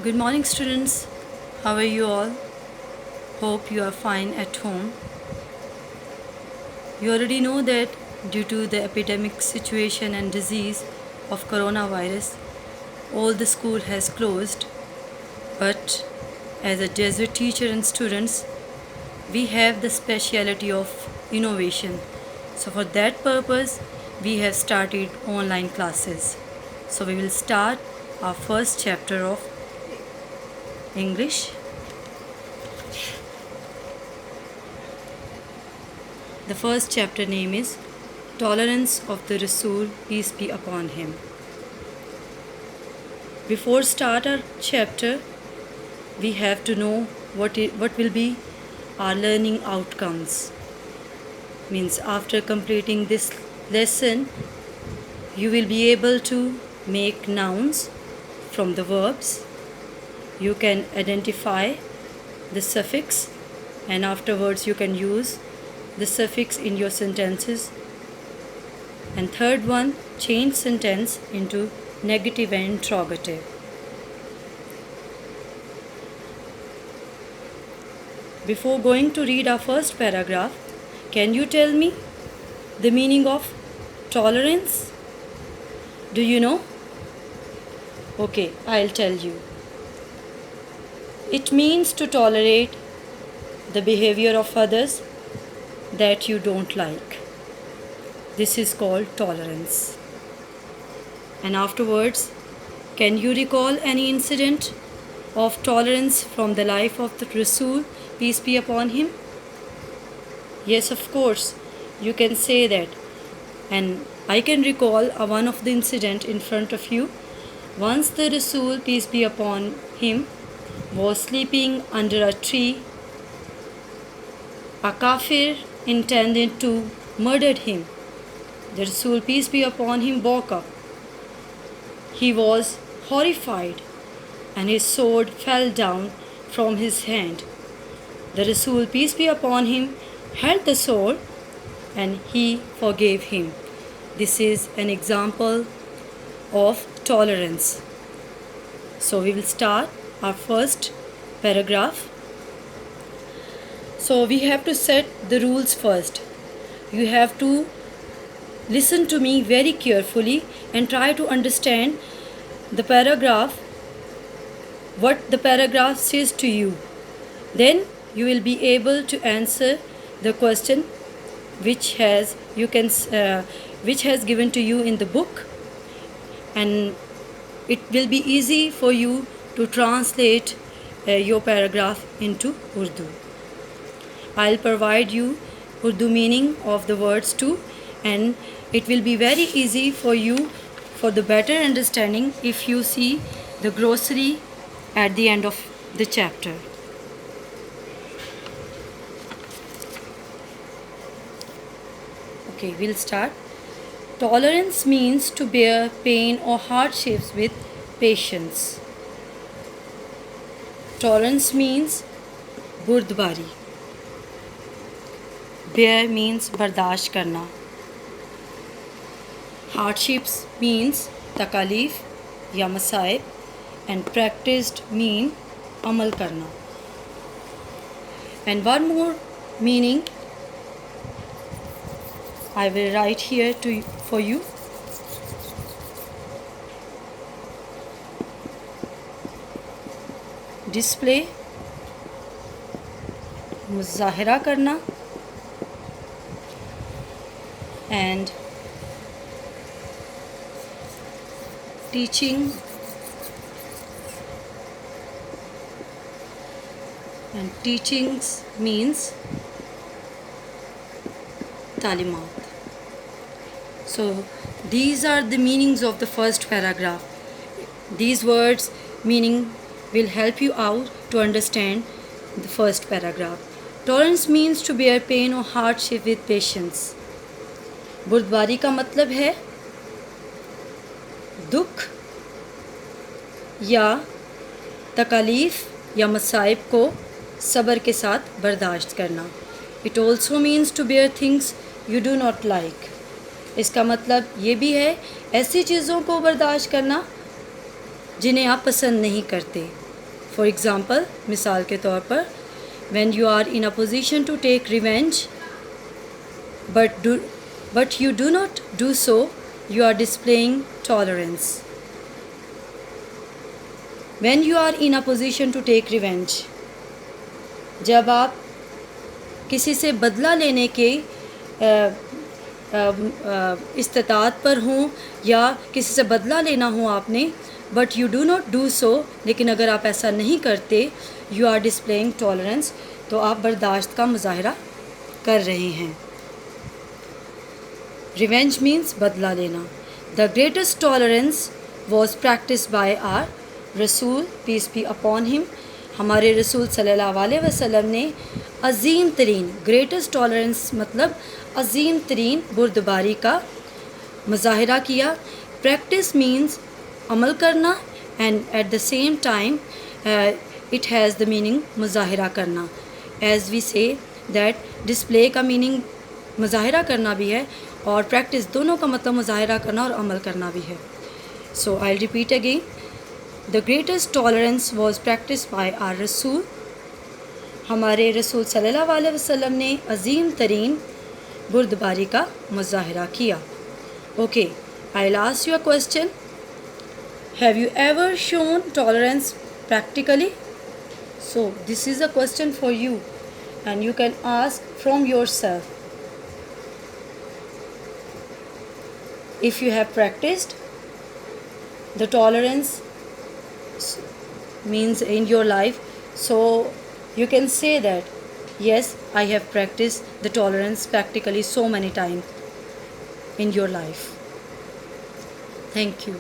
Good morning, students. How are you all? Hope you are fine at home. You already know that due to the epidemic situation and disease of coronavirus, all the school has closed. But as a Jesuit teacher and students, we have the speciality of innovation. So for that purpose, we have started online classes. So we will start our first chapter of English. The first chapter name is Tolerance of the Rasul, peace be upon him. Before start our chapter, we have to know what will be our learning outcomes. Means after completing this lesson, you will be able to make nouns from the verbs. You can identify the suffix, and afterwards you can use the suffix in your sentences. And third one, change sentence into negative and interrogative. Before going to read our first paragraph, can you tell me the meaning of tolerance? Do you know? Okay, I'll tell you. It means to tolerate the behavior of others that you don't like. This is called tolerance. And afterwards, can you recall any incident of tolerance from the life of the Rasul, peace be upon him? Yes, of course, you can say that. And I can recall one of the incident in front of you. Once the Rasul, peace be upon him, was sleeping under a tree. A kafir intended to murder him. The Rasul, peace be upon him, woke up. He was horrified and his sword fell down from his hand. The Rasul, peace be upon him, held the sword and he forgave him. This is an example of tolerance. So we will start our first paragraph. So we have to set the rules first. You have to listen to me very carefully and try to understand the paragraph, what the paragraph says to you. Then you will be able to answer the question which has given to you in the book, and it will be easy for you to translate your paragraph into Urdu. I'll provide you Urdu meaning of the words too, and it will be very easy for you for the better understanding if you see the glossary at the end of the chapter. Okay, we'll start. Tolerance means to bear pain or hardships with patience. Tolerance means burdbari. Bear means bardasht karna. Hardships means takalif ya masaib, and practiced mean amal karna. And one more meaning I will write here for you. Display, muzahira karna, and teaching, and teachings means talimat. So these are the meanings of the first paragraph. These words meaning will help you out to understand the first paragraph. Tolerance means to bear pain or hardship with patience. बुर्दबारी का मतलब है दुख या तकालीफ या मसाइब को सब्र के साथ बर्दाश्त करना. It also means to bear things you do not like. इसका मतलब ये भी है ऐसी चीज़ों को बर्दाश्त करना जिन्हें आप पसंद नहीं करते. फॉर एग्ज़ाम्पल, मिसाल के तौर पर, when you are in a position to take revenge but you do not do so, you are displaying tolerance. When you are in a position to take revenge, जब आप किसी से बदला लेने के इस्तात पर हों या किसी से बदला लेना हो आपने, but you do not do so, लेकिन अगर आप ऐसा नहीं करते, यू आर डिस्प्लेइंग टॉलरेंस, तो आप बर्दाश्त का मुजाहरा कर रहे हैं. रिवेंज मीन्स बदला लेना. The greatest tolerance was practice by our रसूल, पीस बी अपॉन हिम. हमारे रसूल सल्लल्लाहु अलैहि वसल्लम ने अज़ीम तरीन, ग्रेटेस्ट टॉलरेंस मतलब अज़ीम तरीन बुर्दबारी का मुजाहरा किया. प्रैक्टिस मीन्स अमल करना, and at the same time it has the meaning मुजाहरा करना. As we say that display का मीनिंग मुजाहरा करना भी है और प्रैक्टिस, दोनों का मतलब मुजाहरा करना और अमल करना भी है. So I repeat again, the greatest tolerance was practice by our रसूल. हमारे रसूल सल्लल्लाहु अलैहि वसल्लम ने अज़ीम तरीन बुर्दबारी का मुजाहरा किया. Okay, I will ask you a question. Have you ever shown tolerance practically? So this is a question for you and you can ask from yourself. If you have practiced the tolerance means in your life, so you can say that yes, I have practiced the tolerance practically so many times in your life. Thank you.